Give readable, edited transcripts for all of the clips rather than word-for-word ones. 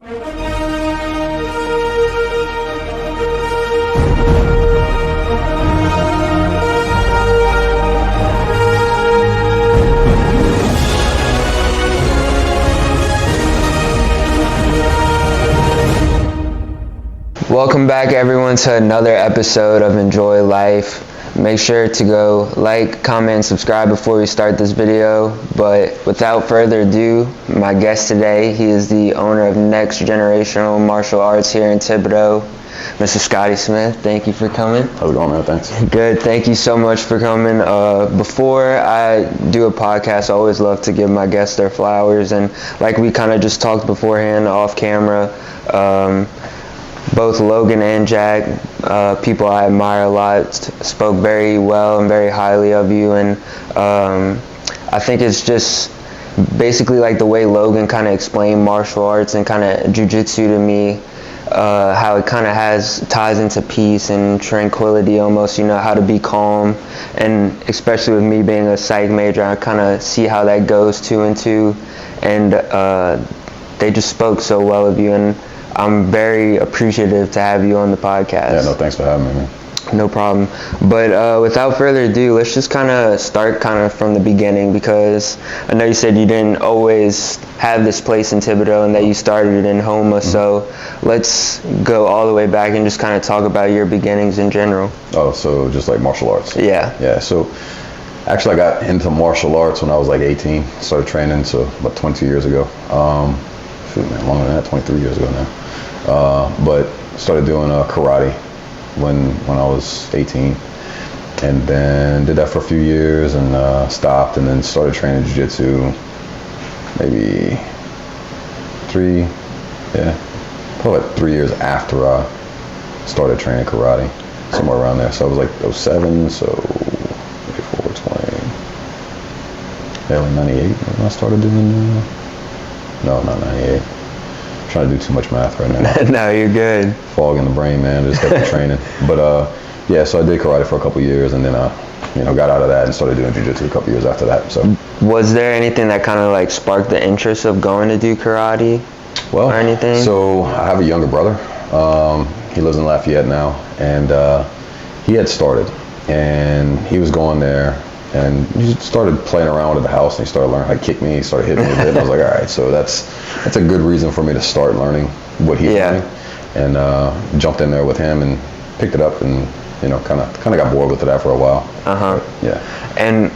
Welcome back, everyone, to another episode of Enjoy Life. Make sure to go like, comment, and subscribe before we start this video. But without further ado, my guest today, he is the owner of Next Generational Martial Arts here in Thibodaux, Mr. Scotty Smith. Thank you for coming. How's it going, man? Thanks. Good. Thank you so much for coming. Before I do a podcast, I always love to give my guests their flowers. And like we kind of just talked beforehand off camera, both Logan and Jack, people I admire a lot, spoke very well and very highly of you. And I think it's just basically like the way Logan kind of explained martial arts and kind of jiu-jitsu to me, how it kind of ties into peace and tranquility almost, you know, how to be calm. And especially with me being a psych major, I kind of see how that goes two and two. And they just spoke so well of you. And I'm very appreciative to have you on the podcast. Yeah, no, thanks for having me, man. No problem. But without further ado, let's just kind of start from the beginning, because I know you said you didn't always have this place in Thibodaux and that you started it in Houma. Mm-hmm. So let's go all the way back and just kind of talk about your beginnings in general. Oh, so just like martial arts? Yeah. Yeah, so actually I got into martial arts when I was like 18. Started training, so about 22 years ago. Shoot, man, longer than that, 23 years ago now. But started doing karate when I was 18, and then did that for a few years and stopped, and then started training jiu-jitsu maybe probably like 3 years after I started training karate, somewhere around there. So I was like 07, so 84, 20, like 98 when I started doing, no, not 98. Trying to do too much math right now. No, you're good. Fog in the brain, man. Just kept training. But yeah, so I did karate for a couple years, and then got out of that and started doing jiu-jitsu a couple years after that. So, was there anything that kind of like sparked the interest of going to do karate? Well, or anything? So I have a younger brother. He lives in Lafayette now, and he had started, and he was going there. And he started playing around with the house, and he started learning how to kick me. He started hitting me a bit, and I was like, all right, so that's a good reason for me to start learning what he's doing. And jumped in there with him and picked it up, and kind of got bored with it after a while. Yeah. And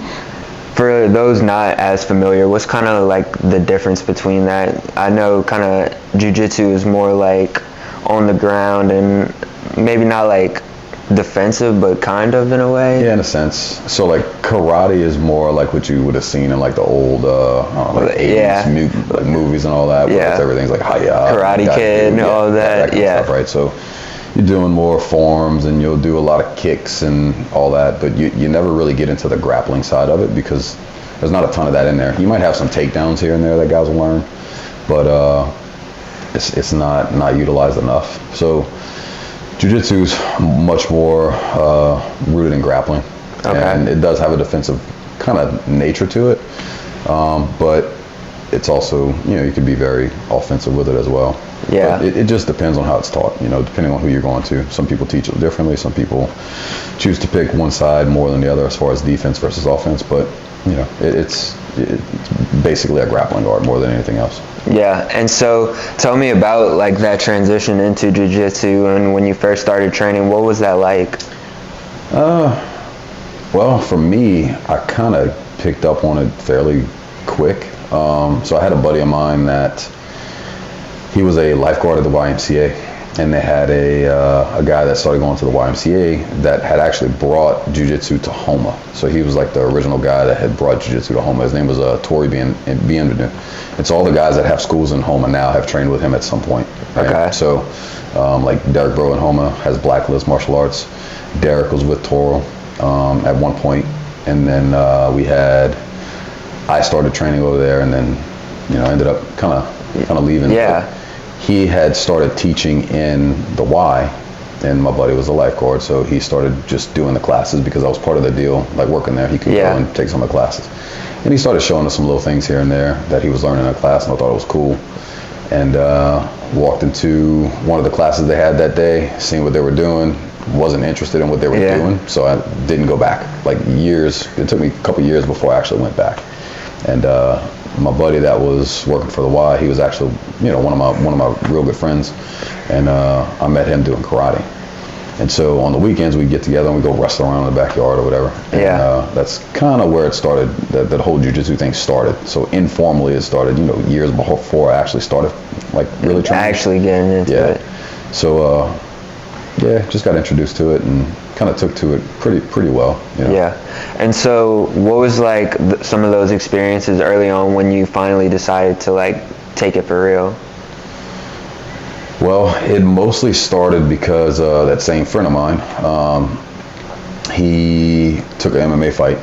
for those not as familiar, what's kind of like the difference between that? I know kind of jiu-jitsu is more like on the ground and maybe not like defensive, but kind of in a way. Yeah, in a sense. So like karate is more like what you would have seen in like the old like 80s like movies and all that. Yeah. Everything's like hiya, Karate Kid and all that. Kind of stuff, right? So you're doing more forms, and you'll do a lot of kicks and all that, but you never really get into the grappling side of it, because there's not a ton of that in there. You might have some takedowns here and there that guys will learn, but it's not utilized enough. So jiu-jitsu is much more rooted in grappling, and it does have a defensive kind of nature to it, but it's also, you can be very offensive with it as well. Yeah. It just depends on how it's taught, depending on who you're going to. Some people teach it differently. Some people choose to pick one side more than the other as far as defense versus offense, but it's basically a grappling art more than anything else. Yeah. And so tell me about like that transition into jiu-jitsu, and when you first started training, what was that like? Well, for me, I kind of picked up on it fairly quick. So I had a buddy of mine that he was a lifeguard at the YMCA, and they had a guy that started going to the YMCA that had actually brought jiu-jitsu to Houma. So he was like the original guy that had brought jiu-jitsu to Houma. His name was Tori Bienvenu. It's all the guys that have schools in Houma now have trained with him at some point. Right? Okay. So like Derek Bro in Houma has Blacklist Martial Arts. Derek was with Toro at one point, and then I started training over there, and then ended up kind of leaving. Yeah. But he had started teaching in the Y, and my buddy was a lifeguard, so he started just doing the classes because I was part of the deal, like working there. He could go and take some of the classes, and he started showing us some little things here and there that he was learning in a class, and I thought it was cool. and walked into one of the classes they had that day, seen what they were doing, wasn't interested in what they were doing, so I didn't go back. Like years, it took me a couple years before I actually went back. And my buddy that was working for the Y, he was actually, one of my real good friends, and I met him doing karate. And so on the weekends we'd get together and we'd go wrestle around in the backyard or whatever. And that's kind of where it started, that whole jiu-jitsu thing started. So informally it started, years before I actually started, like really training. Actually getting into it. So, just got introduced to it and kind of took to it pretty well. Yeah. And so what was like some of those experiences early on when you finally decided to like take it for real? Well, it mostly started because that same friend of mine, he took an MMA fight,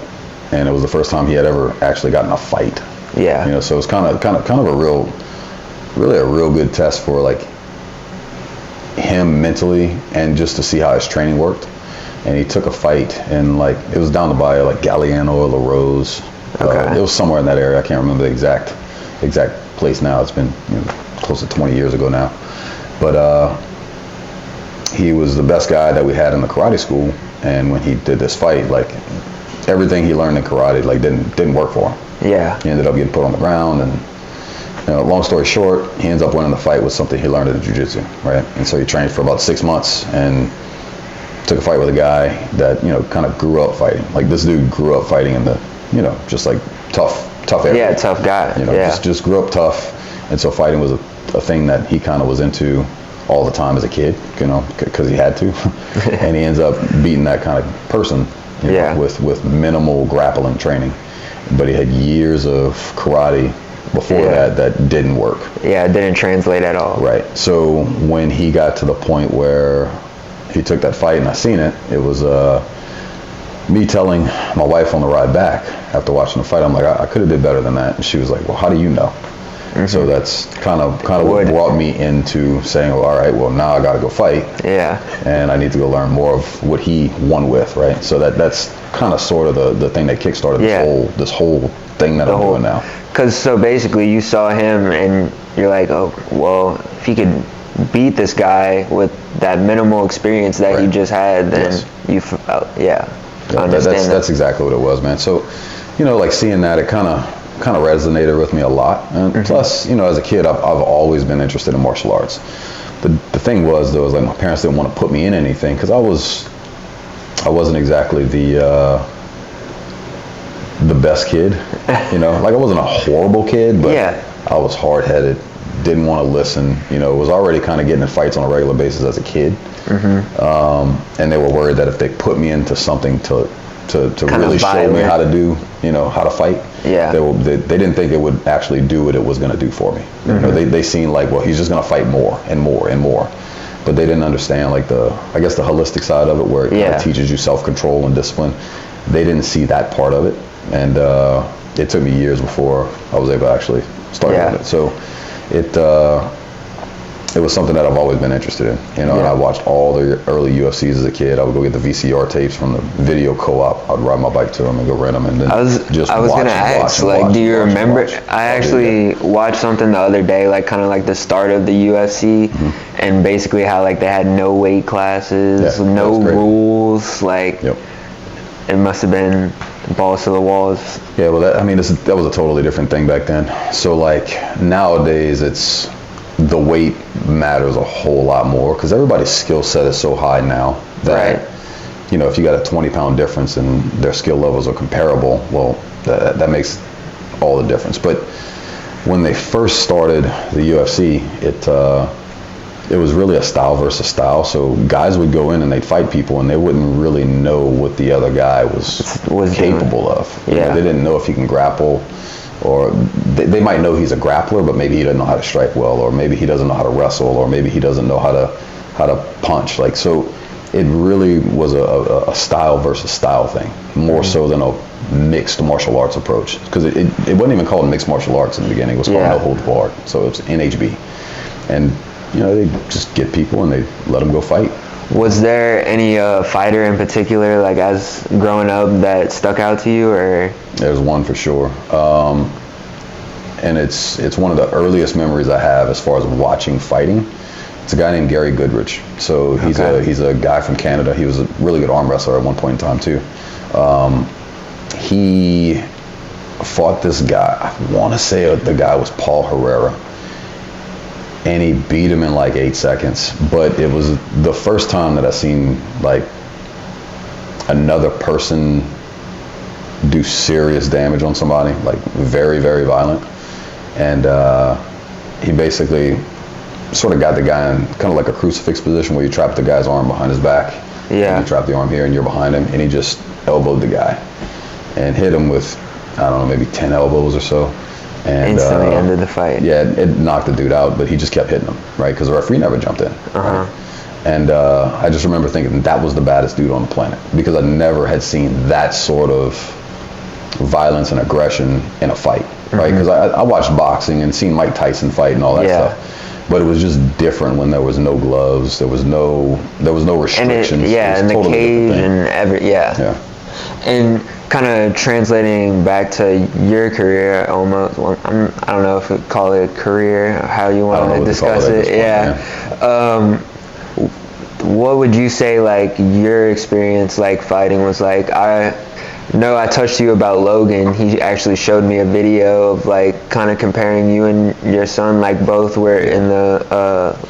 and it was the first time he had ever actually gotten a fight. Yeah. So it's kind of a real good test for like him mentally and just to see how his training worked. And he took a fight, and like it was down the bayou, like Galliano or La Rose. Okay. It was somewhere in that area. I can't remember the exact place now. It's been close to 20 years ago now. But he was the best guy that we had in the karate school, and when he did this fight, like everything he learned in karate like didn't work for him. Yeah. He ended up getting put on the ground, and long story short, he ends up winning the fight with something he learned in jiu-jitsu, right? And so he trained for about 6 months and took a fight with a guy that kind of grew up fighting. Like this dude grew up fighting in the just like tough area. Yeah, tough guy. Just grew up tough, and so fighting was a thing that he kind of was into all the time as a kid, because he had to. And he ends up beating that kind of person with minimal grappling training. But he had years of karate before that didn't work. Yeah, it didn't translate at all. Right. So when he got to the point where he took that fight and I seen it, it was me telling my wife on the ride back after watching the fight, I'm like, I could have did better than that. And she was like, well, how do you know? Mm-hmm. So that's kind of what brought me into saying, well, all right, well, now I got to go fight. Yeah. And I need to go learn more of what he won with, right? So that's kind of sort of the thing that kickstarted this whole thing that I'm doing now. Because so basically you saw him and you're like, oh, well, if he could beat this guy with that minimal experience that he just had, then you felt, I understand that's exactly what it was, man. So, like seeing that, it kind of resonated with me a lot. And plus, as a kid, I've always been interested in martial arts. The thing was, though, is like my parents didn't want to put me in anything because I wasn't exactly the best kid. Like I wasn't a horrible kid, but I was hard-headed, didn't want to listen. Was already kind of getting in fights on a regular basis as a kid. And they were worried that if they put me into something to really show me how to do, how to fight, they didn't think it would actually do what it was going to do for me. They seen like, well, he's just going to fight more and more and more. But they didn't understand like the holistic side of it, where it kind of teaches you self-control and discipline. They didn't see that part of it. And it took me years before I was able to actually start doing it. So it was something that I've always been interested in, and I watched all the early UFCs as a kid. I would go get the VCR tapes from the video co-op. I'd ride my bike to them and go rent them, and then I was going to ask, do you remember? I actually watched something the other day, like kind of like the start of the UFC, and basically how like they had no weight classes, no rules, like it must have been balls to the walls. Yeah, well, that was a totally different thing back then. So like nowadays, it's the weight matters a whole lot more because everybody's skill set is so high now that if you got a 20-pound difference and their skill levels are comparable, well, that makes all the difference. But when they first started the UFC, it was really a style versus style. So guys would go in and they'd fight people and they wouldn't really know what the other guy was capable of. They didn't know if he can grapple, or they might know he's a grappler, but maybe he doesn't know how to strike well, or maybe he doesn't know how to wrestle, or maybe he doesn't know how to punch. Like, so it really was a style versus style thing, more so than a mixed martial arts approach. Because it wasn't even called mixed martial arts in the beginning. It was called no holds barred. So it was NHB. And they just get people and they let them go fight. Was there any fighter in particular, like as growing up, that stuck out to you, or? There's one for sure. and it's one of the earliest memories I have as far as watching fighting. It's a guy named Gary Goodrich. So he's a guy from Canada. He was a really good arm wrestler at one point in time too. He fought this guy. I want to say the guy was Paul Herrera, and he beat him in like 8 seconds. But it was the first time that I seen like another person do serious damage on somebody, like very, very violent. And he basically sort of got the guy in kind of like a crucifix position where you trap the guy's arm behind his back. Yeah. And you trap the arm here and you're behind him, and he just elbowed the guy and hit him with, I don't know, maybe 10 elbows or so. And instantly ended the fight. Yeah, it knocked the dude out, but he just kept hitting him, right? Because the referee never jumped in. Right? And I just remember thinking that was the baddest dude on the planet, because I never had seen that sort of violence and aggression in a fight, right? Because I watched boxing and seen Mike Tyson fight and all that stuff. But it was just different when there was no gloves, there was no restrictions. And and the totally cage and Yeah. And kind of translating back to your career, almost. Well, I don't know if we call it a career, how you want to discuss it. What would you say like your experience like fighting was like? I know I touched you about Logan. He actually showed me a video of like kind of comparing you and your son, like both were in the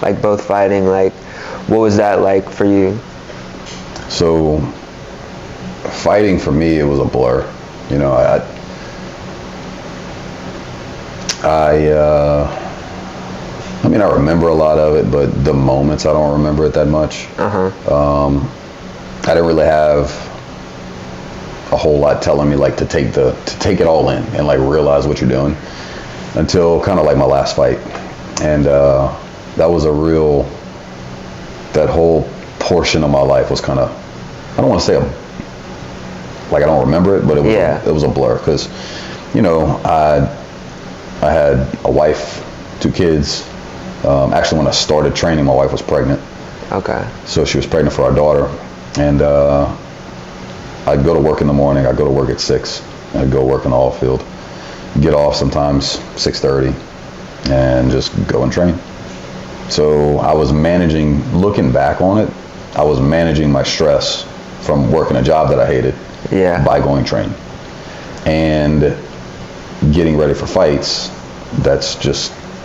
like both fighting. Like, what was that like for you? So fighting for me, it was a blur. You know, I mean, I remember a lot of it, but the moments I don't remember it that much. I didn't really have a whole lot telling me like to take it all in and like realize what you're doing until kind of like my last fight. And that was that whole portion of my life was kind of, I don't want to say like I don't remember it, but it was a blur, because you know, I had a wife, 2 kids. Actually, when I started training, my wife was pregnant. Okay. So she was pregnant for our daughter, and I'd go to work in the morning. I'd go to work at 6. I'd go work in the off field. Get off sometimes 6:30, and just go and train. So I was looking back on it, I was managing my stress from working a job that I hated by going train. And getting ready for fights, that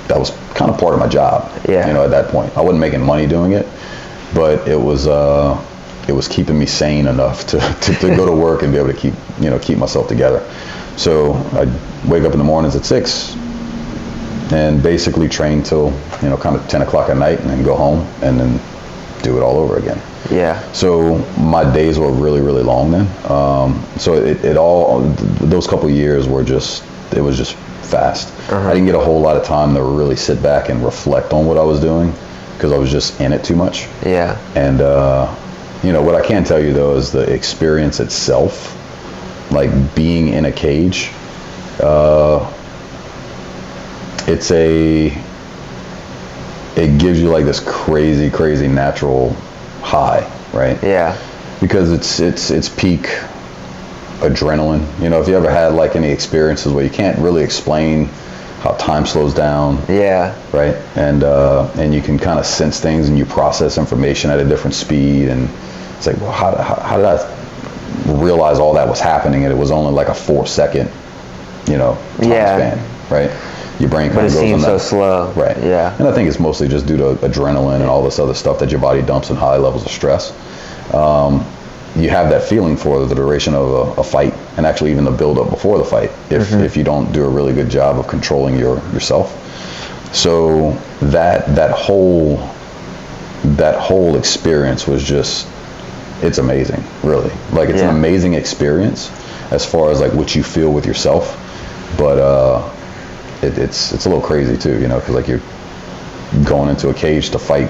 was kind of part of my job. You know, at that point. I wasn't making money doing it, but it was keeping me sane enough to go to work and be able to keep myself together. So I'd wake up in the mornings at 6 and basically train till, you know, kind of 10 o'clock at night, and then go home and then do it all over again. So my days were really, really long then. So it all, those couple of years were it was just fast. I didn't get a whole lot of time to really sit back and reflect on what I was doing, because I was just in it too much. And you know, what I can tell you though is the experience itself, like being in a cage, it gives you like this crazy natural high, right? Because it's peak adrenaline. You know, if you ever had like any experiences where you can't really explain how time slows down, right? And you can kind of sense things, and you process information at a different speed, and it's like, well, how did I realize all that was happening, and it was only like a 4-second, you know, time span, right? Your brain kind of goes on that. But it seems so slow. Right. And I think it's mostly just due to adrenaline and all this other stuff that your body dumps in high levels of stress. You have that feeling for the duration of a fight, and actually even the build up before the fight, if you don't do a really good job of controlling yourself. So that whole experience was just, it's amazing, really. Like, it's an amazing experience as far as like what you feel with yourself, but it's a little crazy too, you know, because like you're going into a cage to fight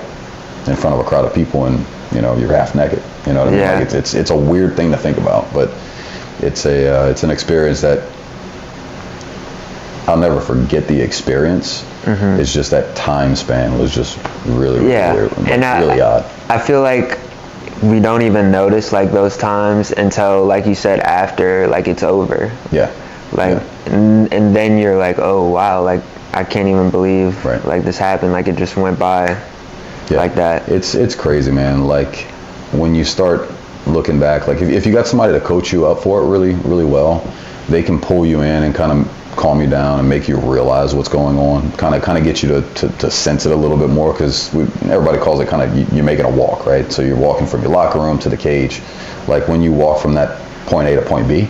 in front of a crowd of people, and you know, you're half naked. You know what I mean? Like it's a weird thing to think about, but it's an experience that I'll never forget. The experience. It's just that time span was just really weird, and really odd. I feel like we don't even notice like those times until, like you said, after like it's over. like, and then you're like, oh wow, like I can't even believe like this happened, like it just went by like that. It's crazy, man. Like when you start looking back, like if you got somebody to coach you up for it really, really well, they can pull you in and kind of calm you down and make you realize what's going on, kind of get you to sense it a little bit more, because everybody calls it kind of you're making a walk, right? So you're walking from your locker room to the cage. Like when you walk from that point A to point B,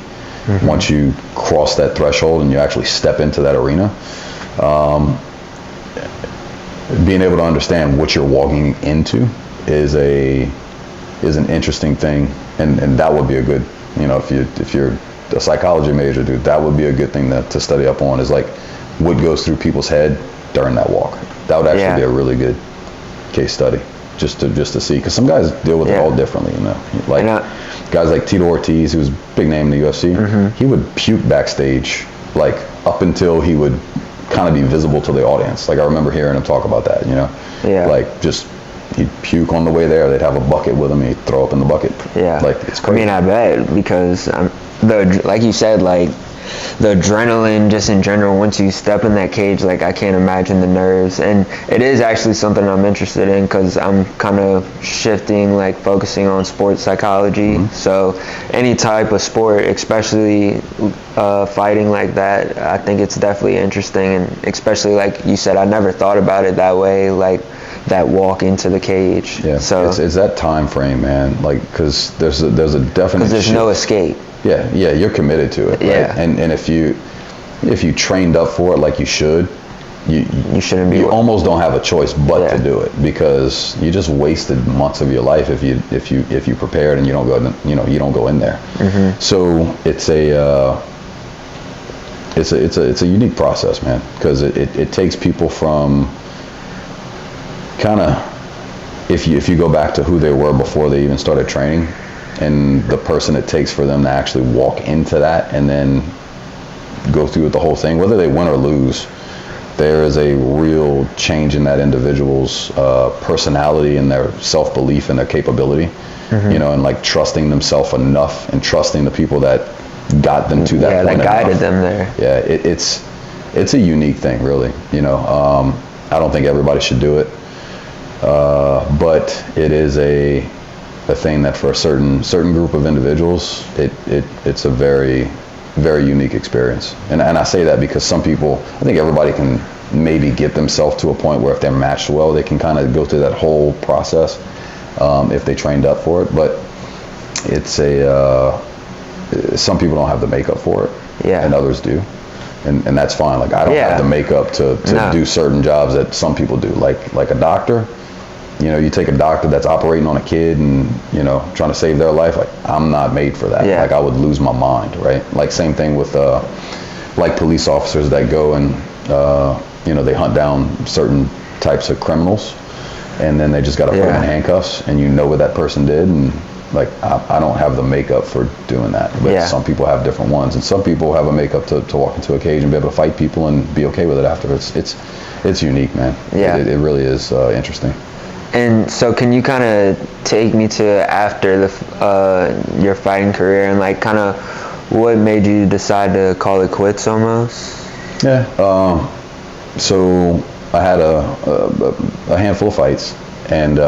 once you cross that threshold and you actually step into that arena, being able to understand what you're walking into is an interesting thing, and that would be a good, if you're a psychology major, dude, that would be a good thing to study up on, is like what goes through people's head during that walk. That would actually be a really good case study, just to see, because some guys deal with it all differently, like guys like Tito Ortiz, who's a big name in the UFC, he would puke backstage, like up until he would kind of be visible to the audience. Like I remember hearing him talk about that, like just he'd puke on the way there. They'd have a bucket with him. He'd throw up in the bucket. Like it's crazy. I mean, I bet, because like you said, like the adrenaline just in general, once you step in that cage, like I can't imagine the nerves. And it is actually something I'm interested in, because I'm kind of shifting, like focusing on sports psychology. So any type of sport, especially fighting like that, I think it's definitely interesting. And especially like you said, I never thought about it that way, like that walk into the cage. So it's that time frame, man, like because there's a definite, because there's no escape. You're committed to it, right? And if you trained up for it like you should, you shouldn't be. You almost don't have a choice but to do it, because you just wasted months of your life if you prepared and you don't go in there. So it's a unique process, man, because it takes people from kind of, if you go back to who they were before they even started training, and the person it takes for them to actually walk into that and then go through with the whole thing, whether they win or lose, there is a real change in that individual's personality and their self-belief and their capability, and like trusting themselves enough and trusting the people that got them to that point, that guided them there. It's a unique thing, really. I don't think everybody should do it, but it is a thing that for a certain group of individuals, it's a very, very unique experience. And I say that because some people, I think everybody can maybe get themselves to a point where if they're matched well, they can kind of go through that whole process if they trained up for it. But it's some people don't have the makeup for it, and others do. And that's fine. Like I don't have the makeup to do certain jobs that some people do. Like a doctor, you take a doctor that's operating on a kid and, trying to save their life. Like I'm not made for that. Like I would lose my mind, right? Like same thing with like police officers that go and, they hunt down certain types of criminals, and then they just got to put them in handcuffs, and what that person did. And like I don't have the makeup for doing that, but some people have different ones, and some people have a makeup to walk into a cage and be able to fight people and be okay with it afterwards. It's unique, man. It really is interesting. And so can you kind of take me to after your fighting career, and like kind of what made you decide to call it quits almost? So I had a handful of fights, and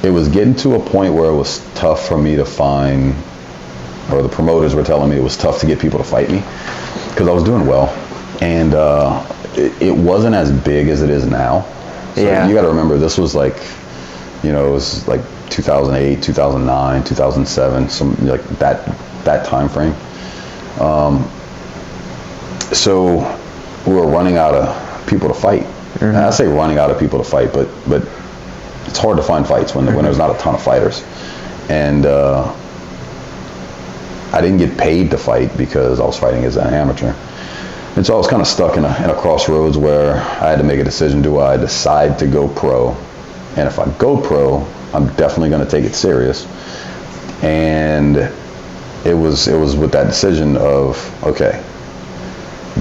it was getting to a point where it was tough for me to find, or the promoters were telling me it was tough to get people to fight me, because I was doing well, and it wasn't as big as it is now. So you got to remember, this was like, it was like 2008, 2009, 2007, some like that time frame. So we were running out of people to fight. And I say running out of people to fight, but it's hard to find fights when there's not a ton of fighters. And I didn't get paid to fight because I was fighting as an amateur. And so I was kind of stuck in a crossroads where I had to make a decision. Do I decide to go pro? And if I go pro, I'm definitely going to take it serious. And it was with that decision of, okay,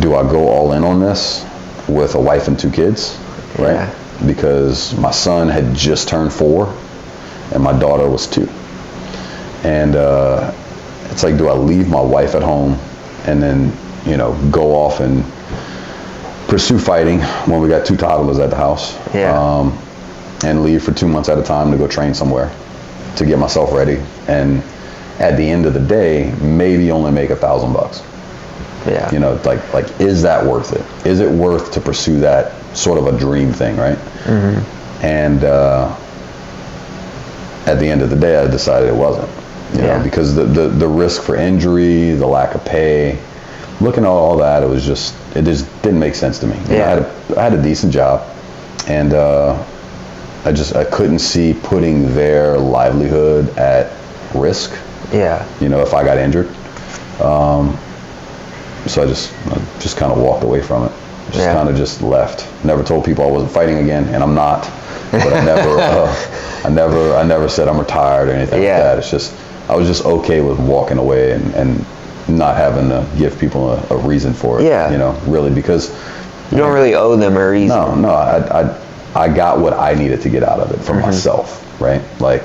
do I go all in on this with a wife and 2 kids, right? Because my son had just turned 4 and my daughter was 2. And it's like, do I leave my wife at home and then go off and pursue fighting when we got 2 toddlers at the house. Yeah. And leave for 2 months at a time to go train somewhere to get myself ready. And at the end of the day, maybe only make $1,000. Yeah. Like, is that worth it? Is it worth to pursue that sort of a dream thing, right? Mm-hmm. And at the end of the day, I decided it wasn't. You know, because the risk for injury, the lack of pay, looking at all that, it just didn't make sense to me. I had a decent job, and I couldn't see putting their livelihood at risk. Yeah. If I got injured. So I just kind of walked away from it. Kind of just left. Never told people I wasn't fighting again, and I'm not. But I never said I'm retired or anything like that. It's just, I was just okay with walking away and not having to give people a reason for it. Yeah. Really, because you don't really owe them a reason. No, I got what I needed to get out of it for myself, right? Like,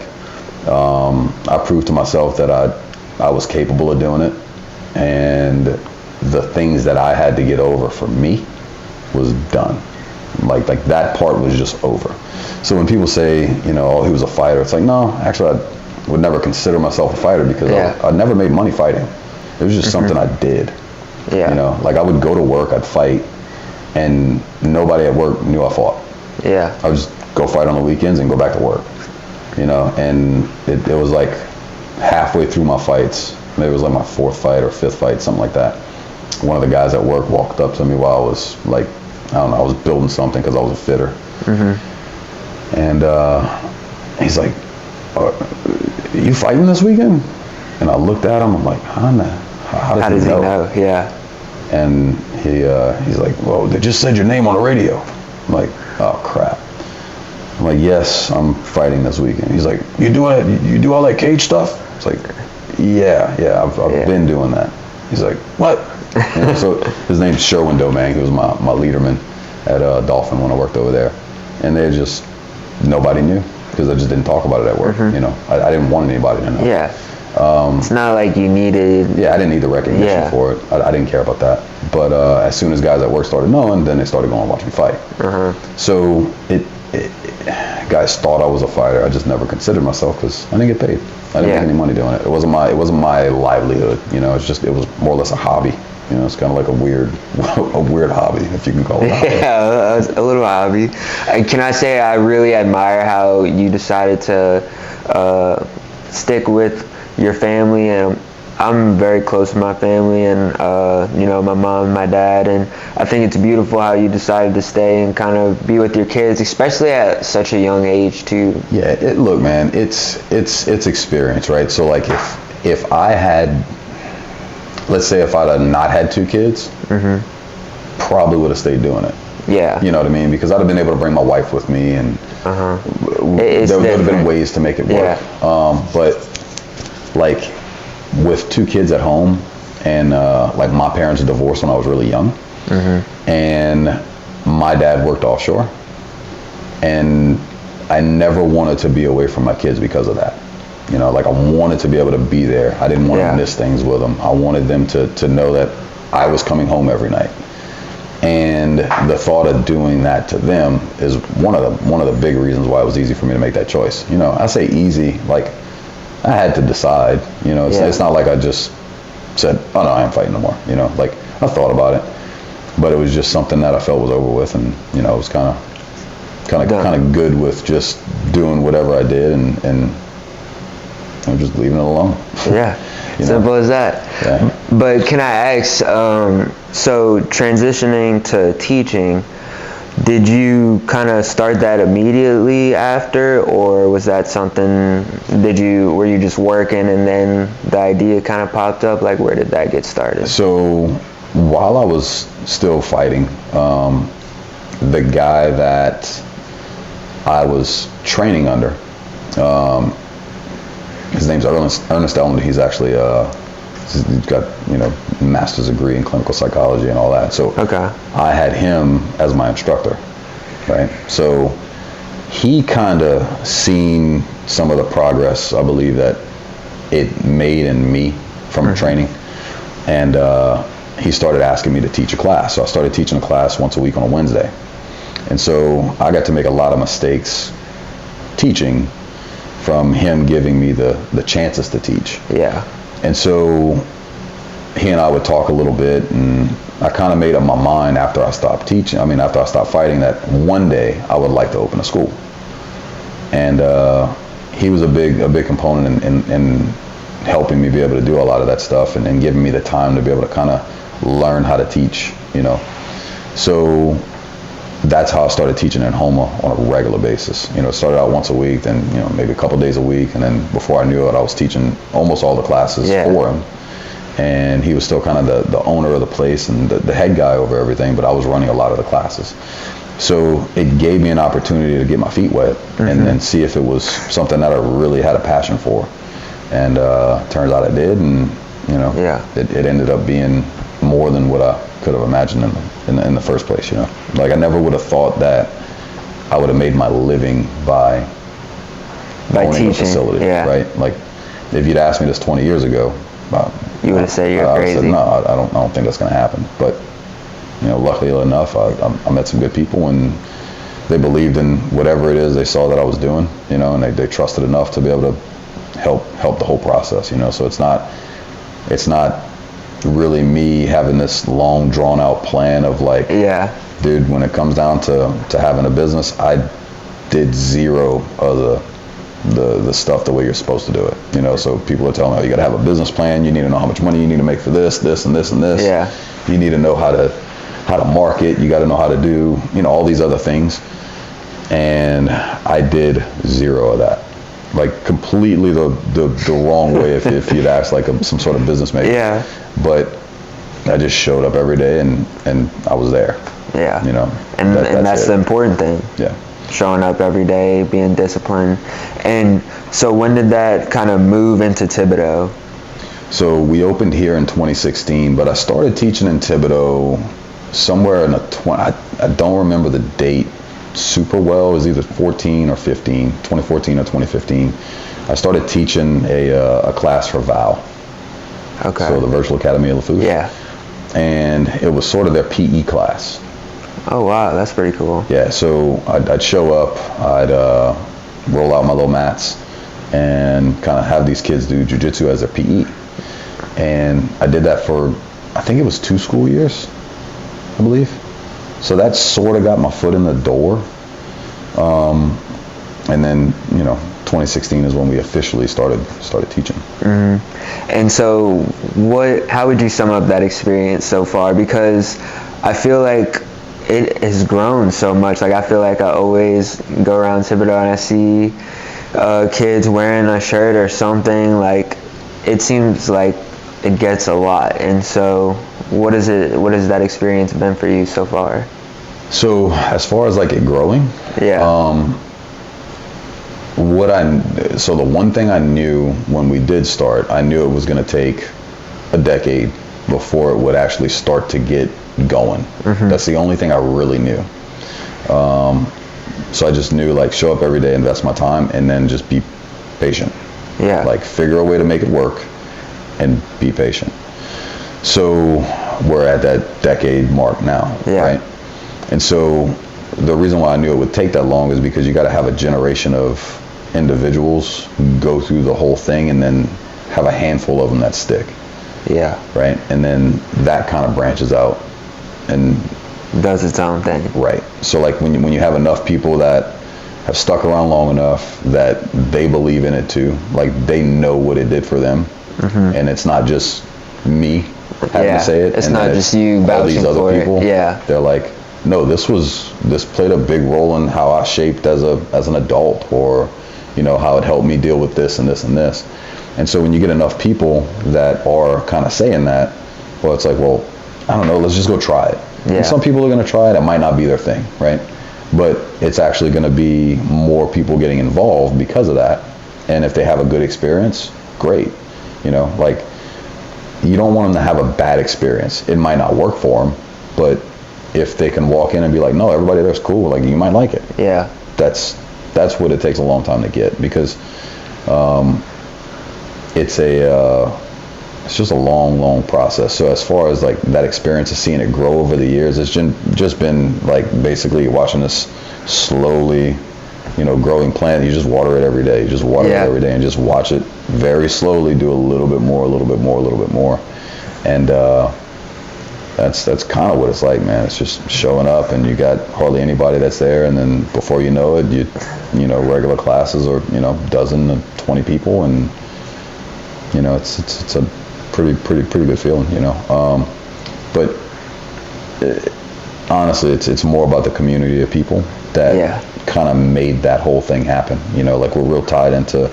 I proved to myself that I was capable of doing it, and the things that I had to get over for me was done. Like that part was just over. So when people say, oh, he was a fighter, it's like, no, actually I would never consider myself a fighter because I never made money fighting. It was just something I did. Yeah. Like I would go to work, I'd fight, and nobody at work knew I fought. Yeah. I would just go fight on the weekends and go back to work. And it was like halfway through my fights, maybe it was like my 4th fight or 5th fight, something like that. One of the guys at work walked up to me while I was like, I don't know, I was building something because I was a fitter. And he's like, you fighting this weekend? And I looked at him, I'm like, how does he know? Yeah. And he's like, well, they just said your name on the radio. I'm like, oh crap. I'm like, yes, I'm fighting this weekend. He's like, you do all that cage stuff? It's like, yeah, I've been doing that. He's like, what? So his name's Sherwin Domang. He was my leaderman at Dolphin when I worked over there. And nobody knew because I just didn't talk about it at work. I didn't want anybody to know. Yeah. It's not like you needed. Yeah, I didn't need the recognition for it. I didn't care about that. But as soon as guys at work started knowing, then they started going to watch me fight. So guys thought I was a fighter. I just never considered myself because I didn't get paid. I didn't make any money doing it. It wasn't my livelihood. It was more or less a hobby. It's kind of like a weird hobby, if you can call it a hobby. Yeah, a little hobby. Can I say I really admire how you decided to stick with your family, and I'm very close to my family, and my mom and my dad, and I think it's beautiful how you decided to stay and kind of be with your kids, especially at such a young age too. Yeah, look, man, it's experience, right? So like if I had, let's say if I'd have not had 2 kids, probably would have stayed doing it. Yeah. You know what I mean? Because I'd have been able to bring my wife with me, and there would have been ways to make it work. But like with 2 kids at home, and like my parents divorced when I was really young, and my dad worked offshore, and I never wanted to be away from my kids because of that. Like I wanted to be able to be there. I didn't want to miss things with them. I wanted them to know that I was coming home every night. And the thought of doing that to them is one of the big reasons why it was easy for me to make that choice. I say easy, like I had to decide. It's not like I just said, oh no, I ain't fighting no more. Like I thought about it, but it was just something that I felt was over with, and it was kind of good with just doing whatever I did and just leaving it alone. Yeah. Simple as that. Yeah. But can I ask, so transitioning to teaching, did you kind of start that immediately after, or was that something, were you just working and then the idea kind of popped up? Like, where did that get started? So while I was still fighting, the guy that I was training under, his name's Ernest Elmond. He's actually he's got master's degree in clinical psychology and all that. So I had him as my instructor, right? So he kind of seen some of the progress I believe that it made in me from training, and he started asking me to teach a class. So I started teaching a class once a week on a Wednesday. And so I got to make a lot of mistakes teaching from him giving me the chances to teach. Yeah. And so he and I would talk a little bit, and I kind of made up my mind after I stopped teaching. I mean, after I stopped fighting, that one day I would like to open a school. And he was a big component in helping me be able to do a lot of that stuff, and giving me the time to be able to kind of learn how to teach, you know. So that's how I started teaching in Houma on a regular basis. You know, it started out once a week, then, you know, maybe a couple days a week, and then before I knew it, I was teaching almost all the classes for him. And he was still kind of the owner of the place and the head guy over everything, but I was running a lot of the classes. So it gave me an opportunity to get my feet wet and then see if it was something that I really had a passion for. And turns out I did, and, you know, it ended up being more than what I could have imagined in the first place, you know. Like, I never would have thought that I would have made my living by owning teaching, a facility, right? Like, if you'd asked me this 20 years ago, you would have said you're crazy. I said, no, I don't think that's going to happen. But, you know, luckily enough, I met some good people, and they believed in whatever it is they saw that I was doing, you know, and they trusted enough to be able to help the whole process, you know. So it's not really me having this long drawn out plan of like, dude, when it comes down to having a business, I did zero of the stuff the way you're supposed to do it, you know. So people are telling me, oh, you got to have a business plan, you need to know how much money you need to make for this and this and this, you need to know how to market, you got to know how to do, you know, all these other things. And I did zero of that, like completely the wrong way if you'd asked like some sort of business major. But I just showed up every day and I was there. You know, and that's the important thing. Showing up every day, being disciplined. And so when did that kind of move into Thibodaux? So we opened here in 2016, but I started teaching in Thibodaux somewhere in I don't remember the date super well. It was either 14 or 15, 2014 or 2015. I started teaching a class for VOW. Okay. So the Virtual Academy of Lafouche. And it was sort of their PE class. Oh wow, that's pretty cool. Yeah, so I'd show up, I'd roll out my little mats, and kind of have these kids do jiu-jitsu as their PE. And I did that for, I think it was 2 school years, I believe. So that sort of got my foot in the door. And then, you know, 2016 is when we officially started teaching. And so how would you sum up that experience so far? Because I feel like it has grown so much. Like, I feel like I always go around Thibodaux and I see kids wearing a shirt or something. Like, it seems like it gets a lot. And so what has that experience been for you so far? So as far as like it growing, so the one thing I knew when we did start, I knew it was going to take a decade before it would actually start to get going. That's the only thing I really knew. So I just knew, like, show up every day, invest my time, and then just be patient. Like, figure a way to make it work and be patient. So we're at that decade mark now, right? And so the reason why I knew it would take that long is because you got to have a generation of individuals go through the whole thing and then have a handful of them that stick. Right? And then that kind of branches out and does its own thing. Right. So like when you have enough people that have stuck around long enough that they believe in it too, like they know what it did for them, and it's not just me having to say it. It's not just you all these other people. Yeah. They're like, no, this played a big role in how I shaped as an adult, or, you know, how it helped me deal with this and this and this. And so when you get enough people that are kind of saying that, well, it's like, well, I don't know, let's just go try it. And some people are going to try it. It might not be their thing, right? But it's actually going to be more people getting involved because of that. And if they have a good experience, great. You know, like, you don't want them to have a bad experience. It might not work for them, but if they can walk in and be like, no, everybody there's cool, like, you might like it. That's what it takes a long time to get, because it's it's just a long process. So as far as like that experience of seeing it grow over the years, it's just been like basically watching this slowly, growing plant. You just water it every day. You just water it every day and just watch it very slowly do a little bit more, and that's kind of what it's like, man. It's just showing up, and you got hardly anybody that's there, and then before you know it, regular classes are dozen to 20 people, and it's a pretty good feeling, but honestly, it's more about the community of people that kind of made that whole thing happen. Like we're real tied into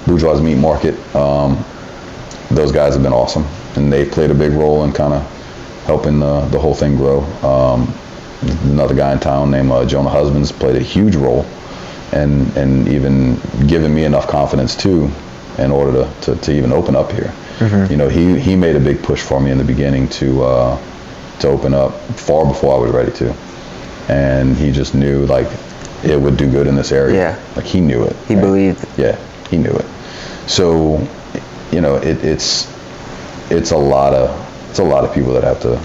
Bourgeois Meat Market. Those guys have been awesome, and they played a big role in kind of helping the whole thing grow. Another guy in town named Jonah Husbands played a huge role, and even giving me enough confidence too, in order to even open up here. Mm-hmm. He made a big push for me in the beginning to open up far before I was ready to, and he just knew like it would do good in this area. Yeah. Like he knew it. He believed. Yeah, he knew it. So, it's a lot of people that have to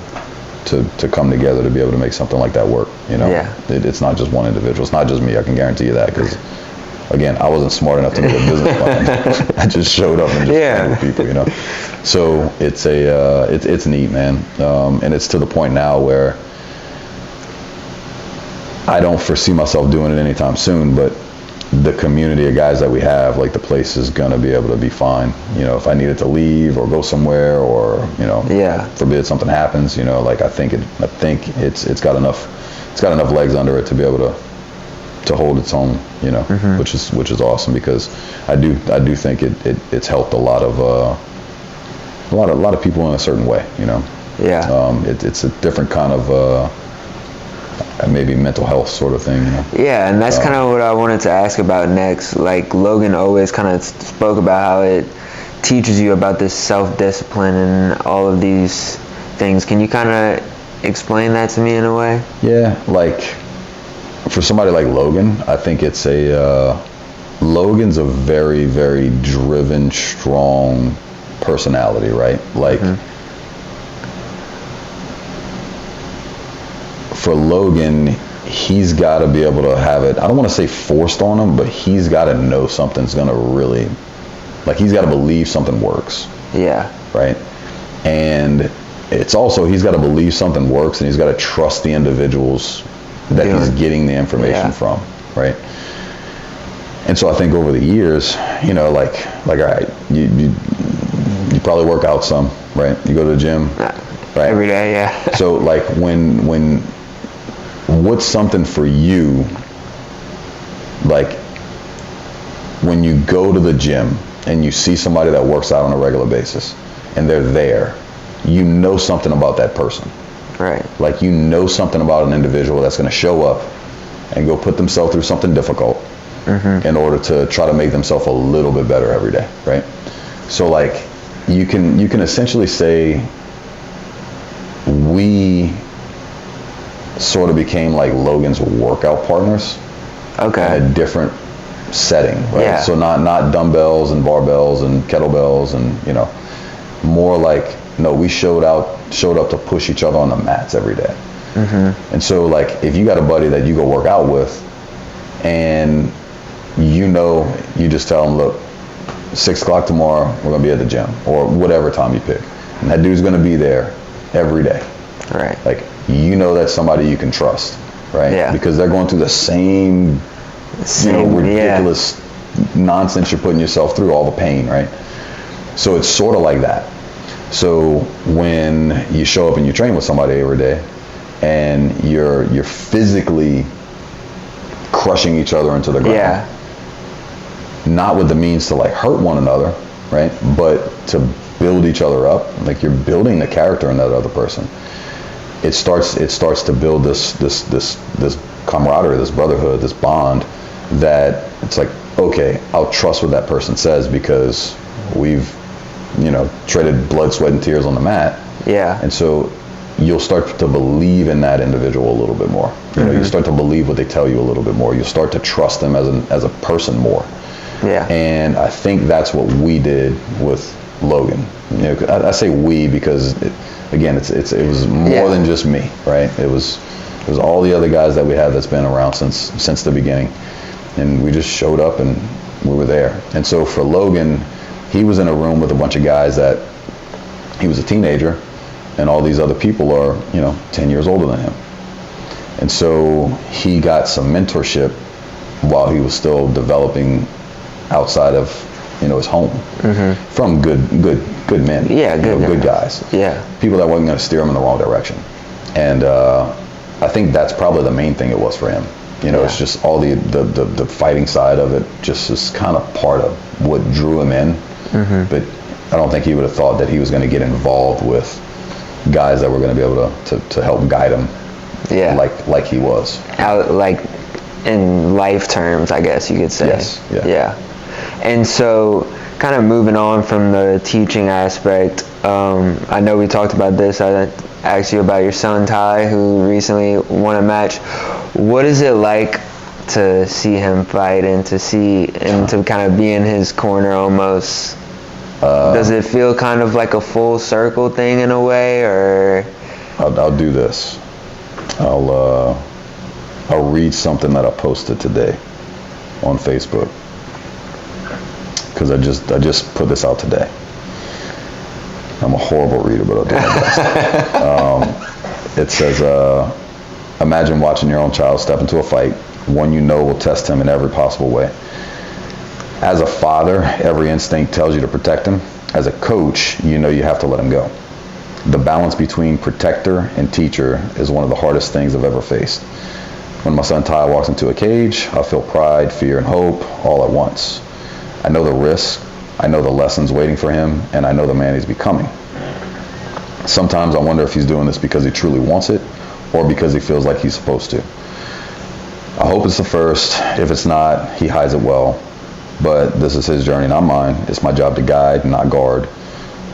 come together to be able to make something like that work. Yeah. It's not just one individual. It's not just me. I can guarantee you that, because again, I wasn't smart enough to make a business plan. I just showed up and just played with people. So it's neat, man. And it's to the point now where I don't foresee myself doing it anytime soon, but the community of guys that we have, like the place is gonna be able to be fine. If I needed to leave or go somewhere, or forbid something happens, like I think it's got enough legs under it to be able to hold its own, mm-hmm. which is awesome, because I do think it's helped a lot of people in a certain way, it's a different kind of maybe mental health sort of thing. Yeah, and that's kind of what I wanted to ask about next. Like Logan always kind of spoke about how it teaches you about this self-discipline and all of these things. Can you kind of explain that to me in a way? Yeah, like for somebody like Logan, I think it's Logan's a very, very driven, strong personality, right? Like, mm-hmm. For Logan, he's got to be able to have it, I don't want to say forced on him, but he's got to know something's going to really, like he's got to believe something works. Yeah. Right? And it's also, he's got to believe something works, and he's got to trust the individuals that he's getting the information from, right? And so I think over the years, like all right, you probably work out some, right? You go to the gym, right? Every day, yeah. So like when what's something for you, like when you go to the gym and you see somebody that works out on a regular basis and they're there, something about that person. Right. Like something about an individual that's going to show up and go put themselves through something difficult, mm-hmm. in order to try to make themselves a little bit better every day, right? So like you can essentially say we sort of became like Logan's workout partners. Okay. In a different setting, right? Yeah. So not dumbbells and barbells and kettlebells and more like, no, we showed up to push each other on the mats every day. Mm-hmm. And so like if you got a buddy that you go work out with, and you just tell him, look, 6 o'clock tomorrow we're gonna be at the gym, or whatever time you pick, and that dude's gonna be there every day. Right. Like that's somebody you can trust, right? Yeah. Because they're going through the same ridiculous nonsense you're putting yourself through, all the pain, right? So it's sort of like that. So when you show up and you train with somebody every day, and you're physically crushing each other into the ground, not with the means to like hurt one another, right? But to build each other up, like you're building the character in that other person. It starts to build this camaraderie, this brotherhood, this bond, that it's like, okay, I'll trust what that person says because we've traded blood, sweat, and tears on the mat. Yeah. And so you'll start to believe in that individual a little bit more. You start to believe what they tell you a little bit more. You'll start to trust them as a person more. Yeah. And I think that's what we did with Logan. You know, I say we because it was more than just me, right? It was all the other guys that we had that's been around since the beginning, and we just showed up and we were there. And so for Logan, he was in a room with a bunch of guys that he was a teenager, and all these other people are 10 years older than him. And so he got some mentorship while he was still developing outside of his home, from good men. Yeah, good guys. Yeah, people that wasn't going to steer him in the wrong direction. And I think that's probably the main thing it was for him. It's just all the fighting side of it just is kind of part of what drew him in. But I don't think he would have thought that he was going to get involved with guys that were going to be able to help guide him. Yeah, like he was. Like in life terms, I guess you could say. Yes. Yeah. And so, kind of moving on from the teaching aspect, I know we talked about this. I asked you about your son Ty, who recently won a match. What is it like to see him fight and to kind of be in his corner almost? Does it feel kind of like a full circle thing in a way, or? I'll do this. I'll read something that I posted today on Facebook, because I just put this out today. I'm a horrible reader, but I'll do my best. It says, imagine watching your own child step into a fight, one you know will test him in every possible way. As a father, every instinct tells you to protect him. As a coach, you have to let him go. The balance between protector and teacher is one of the hardest things I've ever faced. When my son Ty walks into a cage, I feel pride, fear, and hope all at once. I know the risk, I know the lessons waiting for him, and I know the man he's becoming. Sometimes I wonder if he's doing this because he truly wants it, or because he feels like he's supposed to. I hope it's the first. If it's not, he hides it well. But this is his journey, not mine. It's my job to guide, not guard.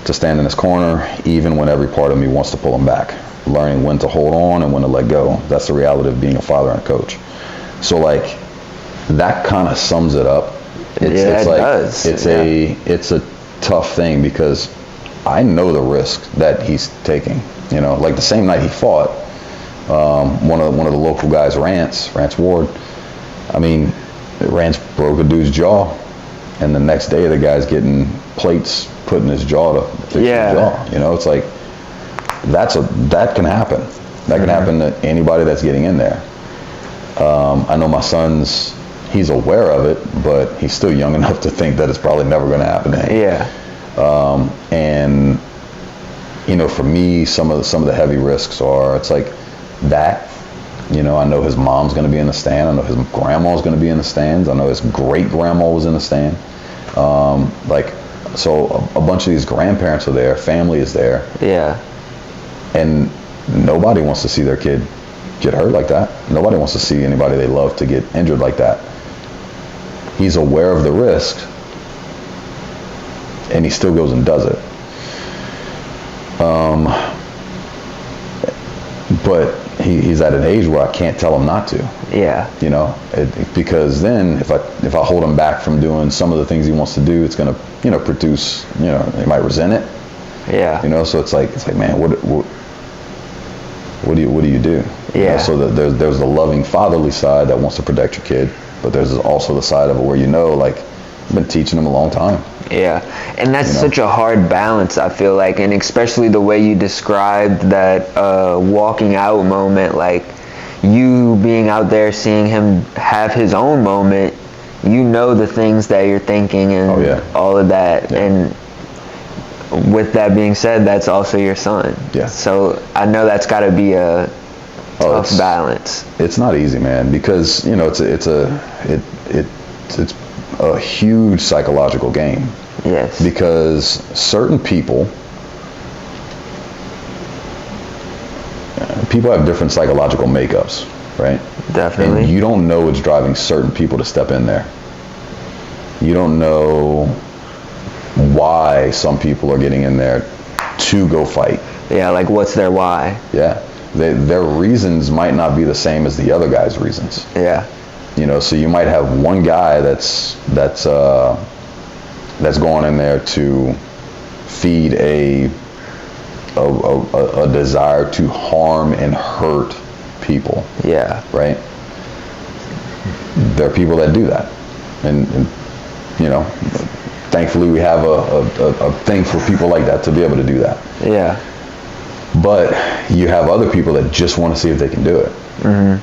To stand in his corner, even when every part of me wants to pull him back. Learning when to hold on and when to let go. That's the reality of being a father and a coach. So that kind of sums it up. It does. It's a tough thing because I know the risk that he's taking. Like the same night he fought, one of the local guys, Rance Ward. I mean, Rance broke a dude's jaw, and the next day the guy's getting plates put in his jaw to fix his jaw. It's like that can happen. That can happen to anybody that's getting in there. I know my son's, he's aware of it, but he's still young enough to think that it's probably never going to happen to him. Yeah. And for me, some of the heavy risks are, it's like that. I know his mom's going to be in the stand. I know his grandma's going to be in the stands. I know his great grandma was in the stand. So a bunch of these grandparents are there. Family is there. Yeah. And nobody wants to see their kid get hurt like that. Nobody wants to see anybody they love to get injured like that. He's aware of the risk, and he still goes and does it. But he's at an age where I can't tell him not to. Yeah. Because then if I hold him back from doing some of the things he wants to do, it's going to produce, he might resent it. Yeah. So it's like man, what do you do? Yeah. So that there's the loving fatherly side that wants to protect your kid, but there's also the side of it where I've been teaching him a long time. Yeah, and that's such a hard balance, I feel like, and especially the way you described that walking out moment, like you being out there seeing him have his own moment, the things that you're thinking and all of that. Yeah. And with that being said, that's also your son. Yeah. So I know that's got to be a tough balance. It's not easy, man, because it's a huge psychological game. Yes. Because certain people have different psychological makeups, right? Definitely. And you don't know what's driving certain people to step in there. You don't know why some people are getting in there to go fight. Yeah, like what's their why? Yeah. Their reasons might not be the same as the other guy's reasons. Yeah. So you might have one guy that's going in there to feed a desire to harm and hurt people. Yeah. Right? There are people that do that. And you know, thankfully we have a thing for people like that to be able to do that. Yeah. But you have other people that just want to see if they can do it. Mm-hmm.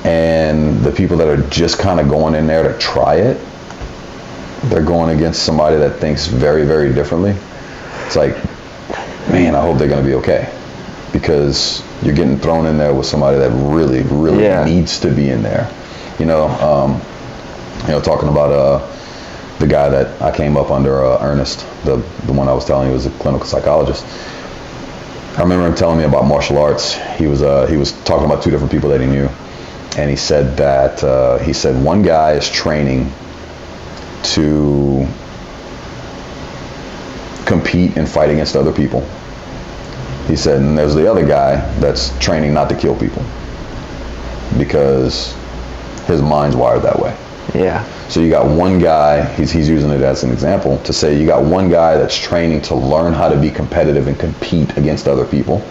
And the people that are just kind of going in there to try it, they're going against somebody that thinks very, very differently. It's like, man, I hope they're going to be okay. Because you're getting thrown in there with somebody that really, really needs to be in there. You know, talking about the guy that I came up under, Ernest, the one I was telling you was a clinical psychologist. I remember him telling me about martial arts. He was talking about two different people that he knew, and he said that one guy is training to compete and fight against other people. He said, and there's the other guy that's training not to kill people because his mind's wired that way. Yeah. So you got one guy, he's using it as an example to say you got one guy that's training to learn how to be competitive and compete against other people.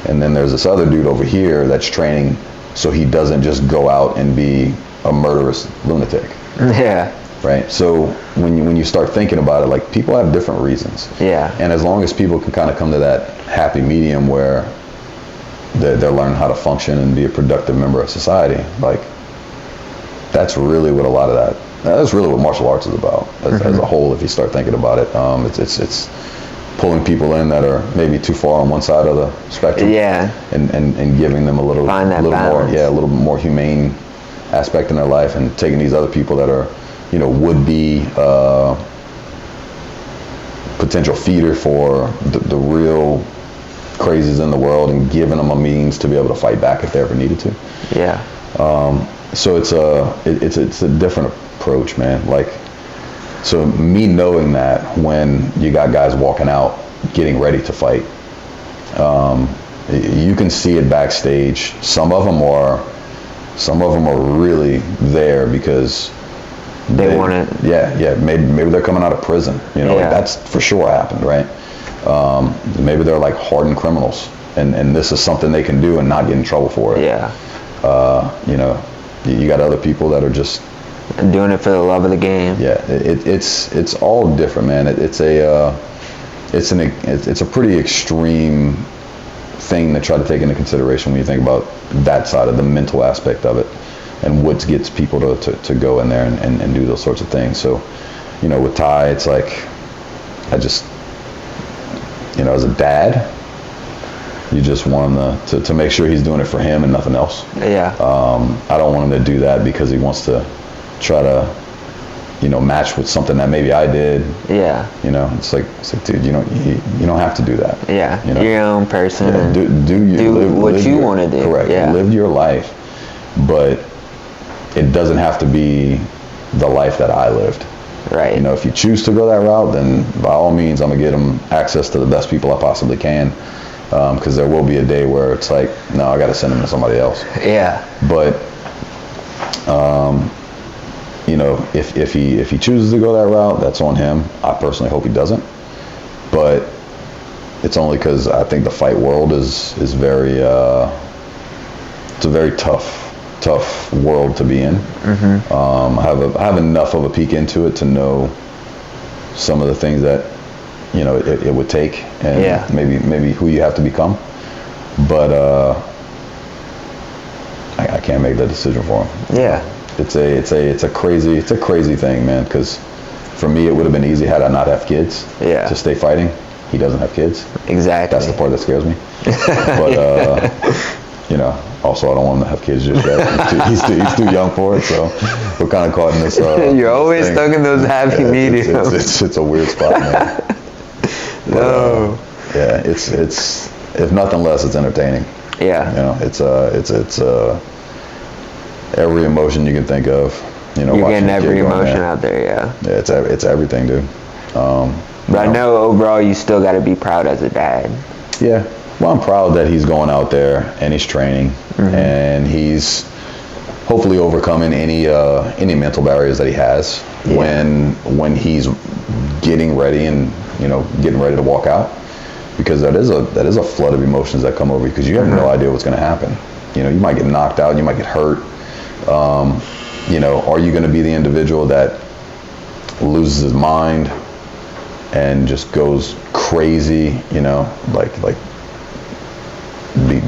And then there's this other dude over here that's training so he doesn't just go out and be a murderous lunatic. Yeah. Right? So when you start thinking about it, like, people have different reasons. Yeah. And as long as people can kind of come to that happy medium where they're learning how to function and be a productive member of society, like, that's really what that's really what martial arts is about as a whole. If you start thinking about it, it's pulling people in that are maybe too far on one side of the spectrum, and giving them a little bit more humane aspect in their life, and taking these other people that are, you know, would be potential feeder for the real crazies in the world, and giving them a means to be able to fight back if they ever needed to. Yeah. So it's a different approach, man. Like, so me knowing that when you got guys walking out getting ready to fight, you can see it backstage. Some of them are really there because they want it. Yeah. Maybe they're coming out of prison. You know, like, that's for sure happened, right? Maybe they're like hardened criminals, and this is something they can do and not get in trouble for it. Yeah. You know, you got other people that are just doing it for the love of the game. Yeah, it's all different, man. It's a pretty extreme thing to try to take into consideration when you think about that side of the mental aspect of it, and what gets people to go in there and do those sorts of things. So, you know, with Ty, it's like, I just, you know, as a dad, you just want him to make sure he's doing it for him and nothing else. Yeah. I don't want him to do that because he wants to try to, you know, match with something that maybe I did. Yeah. You know, it's like, dude, you don't have to do that. Yeah. You know? You're your own person. Yeah, do what you want to do. Correct. Yeah. Live your life, but it doesn't have to be the life that I lived. Right. You know, if you choose to go that route, then by all means, I'm gonna get them access to the best people I possibly can. Because there will be a day where it's like, no, I got to send him to somebody else. Yeah. But, you know, if he chooses to go that route, that's on him. I personally hope he doesn't. But it's only because I think the fight world is very, it's a very tough world to be in. Mm-hmm. I have enough of a peek into it to know some of the things that, you know, it would take, and maybe who you have to become, but I can't make that decision for him. Yeah, it's a crazy thing, man. Because for me, it would have been easy had I not have kids. Yeah, to stay fighting. He doesn't have kids. Exactly. That's the part that scares me. But you know, also I don't want him to have kids just yet. He's too young for it. So we're kind of caught in this. You're always stuck in those happy mediums. It's a weird spot, man. But, yeah, it's if nothing less, it's entertaining. Yeah. You know, it's every emotion you can think of. You know, you're getting every emotion out there. Yeah. Yeah, it's everything, dude. But I know overall you still got to be proud as a dad. Yeah. Well, I'm proud that he's going out there and he's training, and he's hopefully overcoming any mental barriers that he has when he's getting ready and getting ready to walk out, because that is a flood of emotions that come over you, because you have no idea what's going to happen. You might get knocked out, you might get hurt. Are you going to be the individual that loses his mind and just goes crazy,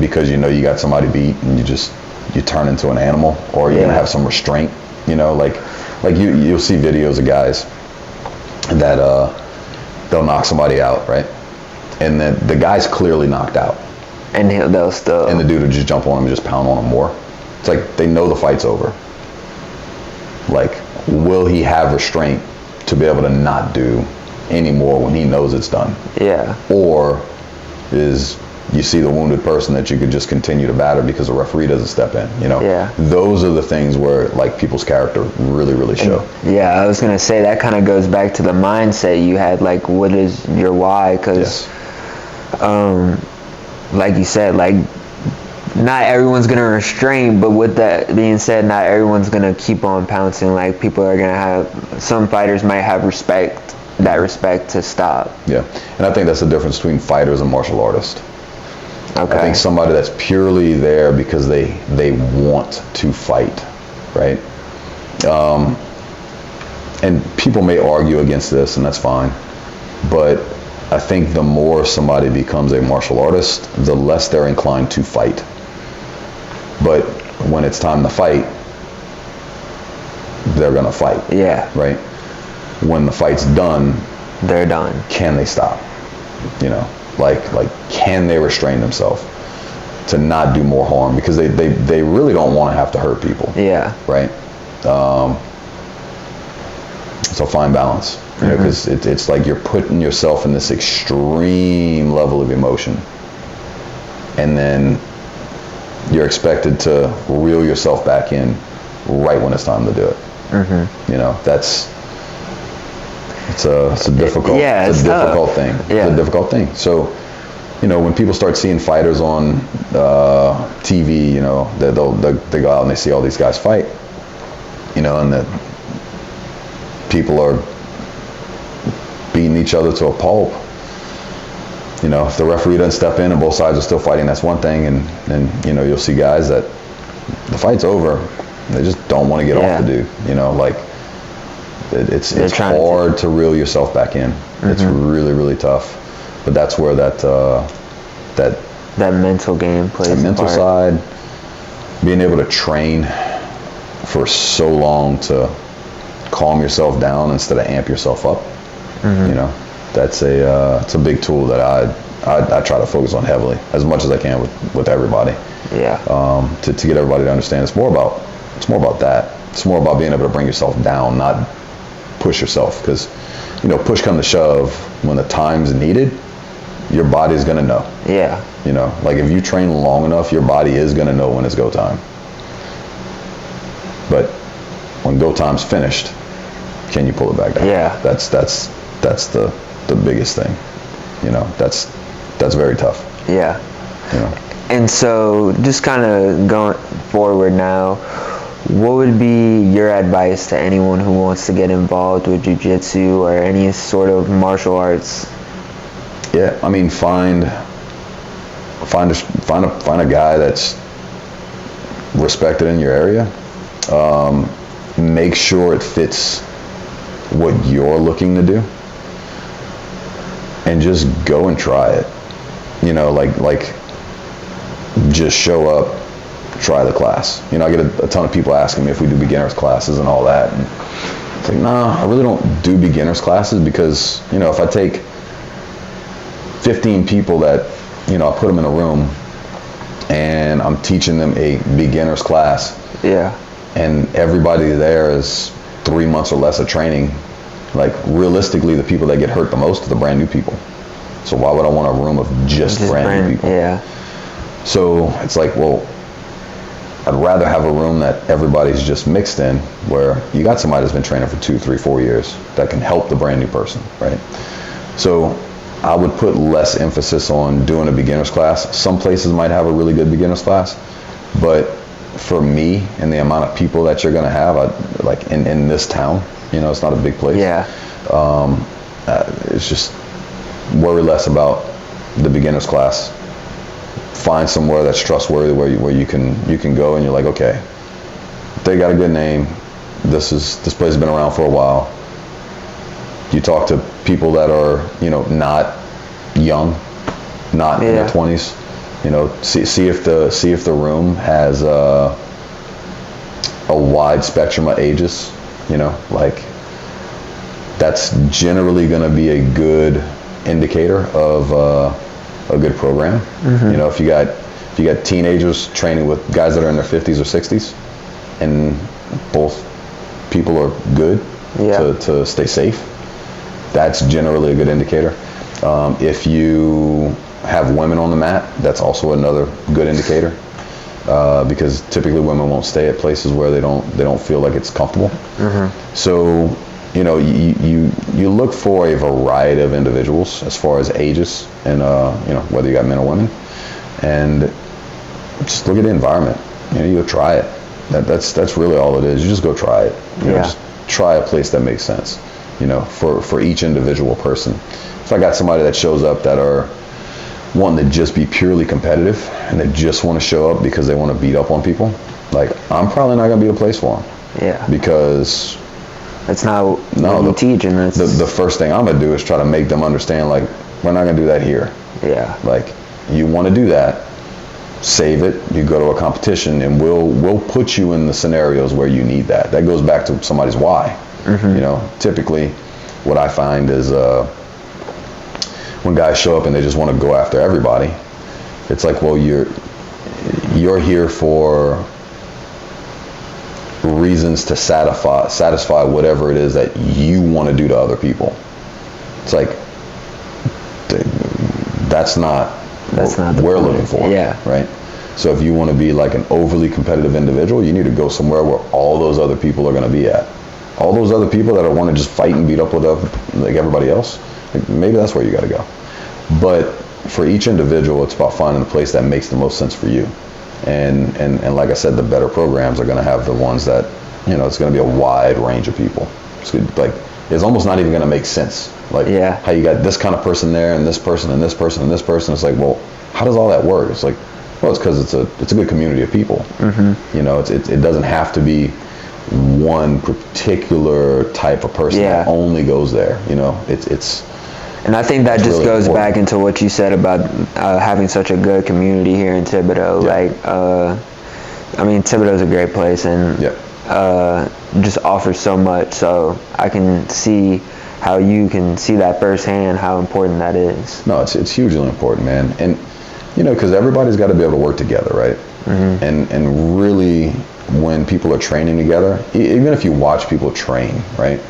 because you got somebody beat and you turn into an animal, or you're gonna have some restraint, like you'll see videos of guys that they'll knock somebody out, right? And then the guy's clearly knocked out, and they'll still, and the dude will just jump on him and just pound on him more. It's like they know the fight's over. Like, will he have restraint to be able to not do anymore when he knows it's done? Yeah. Or is you see the wounded person that you could just continue to batter because the referee doesn't step in, Yeah. Those are the things where, like, people's character really show. Yeah, I was gonna say that kind of goes back to the mindset you had, like, what is your why? Because like you said, like, not everyone's gonna restrain, but with that being said, not everyone's gonna keep on pouncing. Like, people are gonna have, some fighters might have that respect to stop. Yeah, and I think that's the difference between fighters and martial artists. Okay. I think somebody that's purely there because they want to fight, right? And people may argue against this, and that's fine, but I think the more somebody becomes a martial artist, the less they're inclined to fight. But when it's time to fight, they're gonna fight. Yeah. Right? When the fight's done, they're done. Can they stop? Like can they restrain themselves to not do more harm? Because they really don't want to have to hurt people. Yeah. Right? So find balance. Because it's like you're putting yourself in this extreme level of emotion, and then you're expected to reel yourself back in right when it's time to do it. It's a difficult, it's a difficult thing. Yeah. It's a difficult thing. So, when people start seeing fighters on TV, they go out and they see all these guys fight, and that people are beating each other to a pulp. If the referee doesn't step in and both sides are still fighting, that's one thing. And then, you'll see guys that the fight's over, they just don't want to get off the dude. It's hard to reel yourself back in. It's really tough. But that's where that mental game plays. That mental side, being able to train for so long to calm yourself down instead of amp yourself up. That's it's a big tool that I try to focus on heavily, as much as I can with everybody. Yeah. To get everybody to understand, it's more about that. It's more about being able to bring yourself down, not push yourself. Because push come to shove, when the time's needed, your body's gonna know. Yeah. Like, if you train long enough, your body is gonna know when it's go time. But when go time's finished, can you pull it back down? Yeah. That's the biggest thing. That's very tough. Yeah. And so, just kind of going forward now, what would be your advice to anyone who wants to get involved with jiu-jitsu or any sort of martial arts? Yeah, I mean, find a guy that's respected in your area. Make sure it fits what you're looking to do, and just go and try it. Like just show up, try the class. I get a ton of people asking me if we do beginners classes and all that, and it's like, nah, I really don't do beginners classes, because if I take 15 people that I put them in a room and I'm teaching them a beginners class, and everybody there is 3 months or less of training, like, realistically, the people that get hurt the most are the brand new people. So why would I want a room of just brand new people? Yeah. So it's like, well, I'd rather have a room that everybody's just mixed in, where you got somebody that's been training for 2, 3, 4 years that can help the brand new person, right? So I would put less emphasis on doing a beginner's class. Some places might have a really good beginner's class, but for me and the amount of people that you're going to have, like in this town, you know, it's not a big place. Yeah. It's just worry less about the beginner's class. Find somewhere that's trustworthy where you can go and you're like, okay, they got a good name. This place has been around for a while. You talk to people that are, you know, not young, not in their 20s. You know, see if the room has a wide spectrum of ages. You know, like that's generally going to be a good indicator of a good program. Mm-hmm. You know, if you got teenagers training with guys that are in their 50s or 60s, and both people are good to stay safe, that's generally a good indicator. If you have women on the mat, that's also another good indicator, because typically women won't stay at places where they don't feel like it's comfortable. Mm-hmm. So, you know, you look for a variety of individuals as far as ages and you know, whether you got men or women, and just look at the environment. You know, you go try it. That's really all it is. You just go try it. You know, just try a place that makes sense. You know, for each individual person. If I got somebody that shows up that are wanting to just be purely competitive and they just want to show up because they want to beat up on people, like, I'm probably not going to be the place for them. Yeah. Because that's not what you teach, and that's the first thing I'm going to do is try to make them understand, like, we're not going to do that here. Yeah. Like, you want to do that, save it, you go to a competition, and we'll put you in the scenarios where you need that. That goes back to somebody's why. Mm-hmm. You know, typically what I find is when guys show up and they just want to go after everybody, it's like, well, you're here for reasons to satisfy whatever it is that you want to do to other people. It's like, that's not what we're looking for. Yeah. Right? So if you want to be like an overly competitive individual, you need to go somewhere where all those other people are going to be at. All those other people that want to just fight and beat up with like everybody else, like, maybe that's where you got to go. But for each individual, it's about finding the place that makes the most sense for you. And like I said, the better programs are going to have the ones that, you know, it's going to be a wide range of people. It's almost not even going to make sense. Like, how you got this kind of person there, and this person, and this person, and this person. It's like, well, how does all that work? It's like, well, it's because it's a good community of people. Mm-hmm. You know, it doesn't have to be one particular type of person that only goes there. You know, it's and I think that just really goes important back into what you said about having such a good community here in Thibodaux. Like, I mean, Thibodaux is a great place, and just offers so much. So I can see how you can see that firsthand, how important that is. No, it's hugely important, man. And, you know, because everybody's got to be able to work together, right? Mm-hmm. And really, when people are training together, even if you watch people train, right,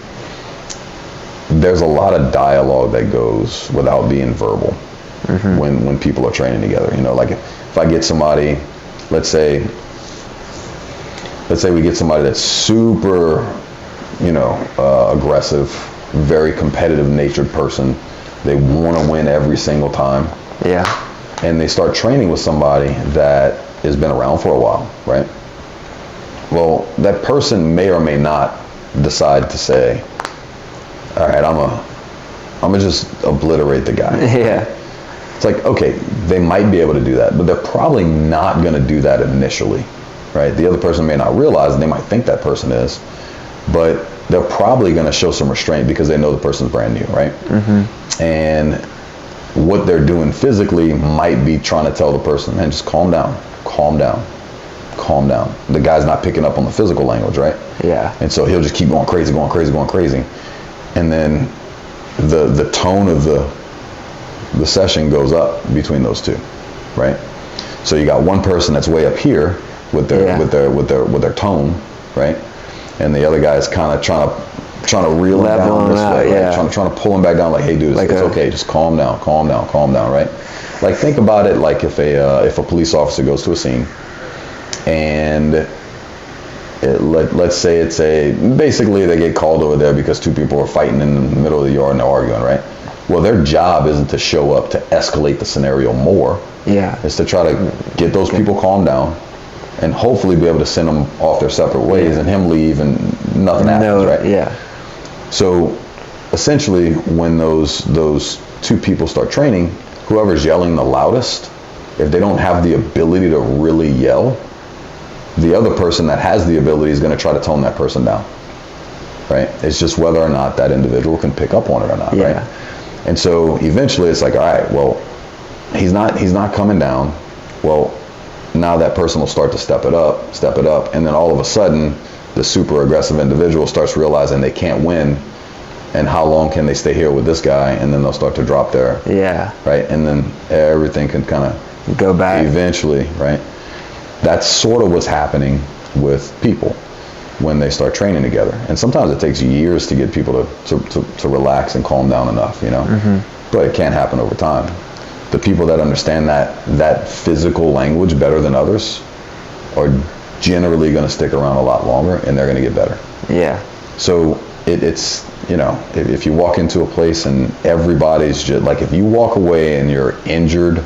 there's a lot of dialogue that goes without being verbal. Mm-hmm. when people are training together. You know, like if I get somebody, let's say we get somebody that's super, you know, aggressive, very competitive natured person. They want to win every single time. Yeah. And they start training with somebody that has been around for a while, right? Well, that person may or may not decide to say, all right, I'm gonna just obliterate the guy. Yeah. It's like, okay, they might be able to do that, but they're probably not gonna do that initially, right? The other person may not realize, and they might think that person is, but they're probably gonna show some restraint because they know the person's brand new, right? Mm-hmm. And what they're doing physically might be trying to tell the person, man, just calm down, calm down, calm down. The guy's not picking up on the physical language, right? Yeah. And so he'll just keep going crazy, going crazy, going crazy. And then the tone of the session goes up between those two, right? So you got one person that's way up here with their tone, right? And the other guy is kind of trying to reel him down this way, right? Trying to pull him back down, like, hey, dude, it's okay, just calm down, right? Like, think about it like if a police officer goes to a scene, and let's say basically they get called over there because two people are fighting in the middle of the yard and they're arguing, right? Well, their job isn't to show up to escalate the scenario more. Yeah. It's to try to get those people calmed down, and hopefully be able to send them off their separate ways and him leave and nothing happens, right? Yeah. So essentially, when those two people start training, whoever's yelling the loudest, if they don't have the ability to really yell, the other person that has the ability is going to try to tone that person down, right? It's just whether or not that individual can pick up on it or not, right? And so eventually it's like, all right, well, he's not coming down. Well, now that person will start to step it up, and then all of a sudden the super aggressive individual starts realizing they can't win, and how long can they stay here with this guy, and then they'll start to drop their right, and then everything can kind of go back eventually, right? That's sort of what's happening with people when they start training together, and sometimes it takes years to get people to relax and calm down enough, you know. But it can't happen over time. The people that understand that physical language better than others are generally going to stick around a lot longer, and they're going to get better. So it's, you know, if you walk into a place and everybody's just like, if you walk away and you're injured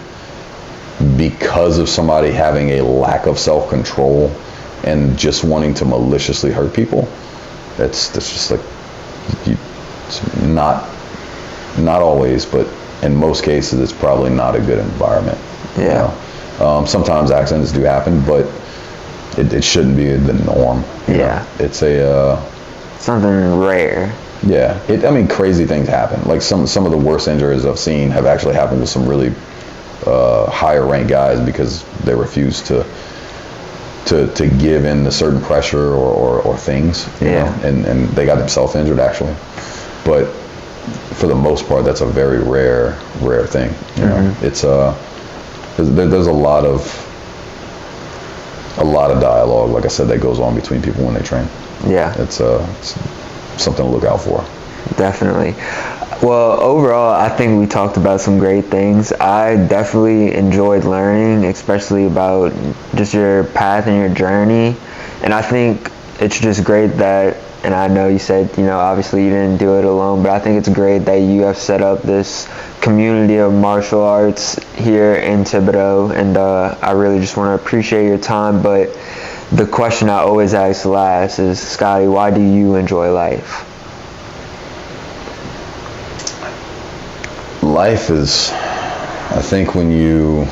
because of somebody having a lack of self-control and just wanting to maliciously hurt people, that's just like, it's not always, but in most cases it's probably not a good environment. You know? Sometimes accidents do happen, but it shouldn't be the norm. You know? It's something rare. I mean, crazy things happen. Like some of the worst injuries I've seen have actually happened with some really higher ranked guys because they refused to give in to certain pressure or things, you know, and they got themselves injured actually. But for the most part, that's a very rare thing. You know, it's there's a lot of dialogue, like I said, that goes on between people when they train. It's something to look out for. Definitely. Well, overall, I think we talked about some great things. I definitely enjoyed learning, especially about just your path and your journey. And I think it's just great that, and I know you said, you know, obviously you didn't do it alone, but I think it's great that you have set up this community of martial arts here in Thibodaux, and I really just want to appreciate your time. But the question I always ask last is, Scotty, why do you enjoy life? Life is, I think, when you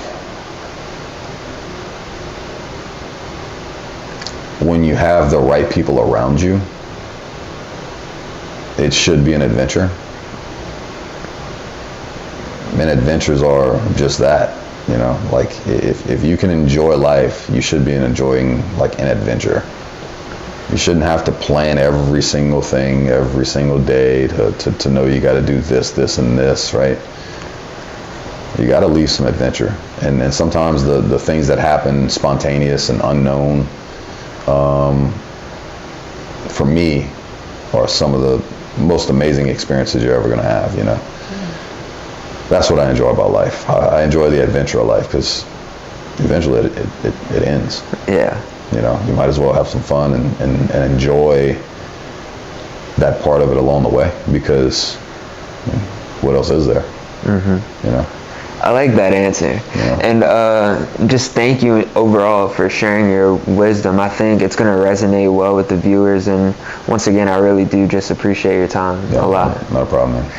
have the right people around you, it should be an adventure. And adventures are just that, you know, like if you can enjoy life, you should be enjoying like an adventure. You shouldn't have to plan every single thing every single day to know you got to do this, and this, right? You got to leave some adventure. And sometimes the things that happen spontaneous and unknown, for me, are some of the most amazing experiences you're ever going to have, you know? That's what I enjoy about life. I enjoy the adventure of life because eventually it ends. You know, you might as well have some fun and enjoy that part of it along the way, because what else is there? You know? I like that answer. And just thank you overall for sharing your wisdom. I think it's going to resonate well with the viewers, and once again, I really do just appreciate your time a lot. Not a problem, man.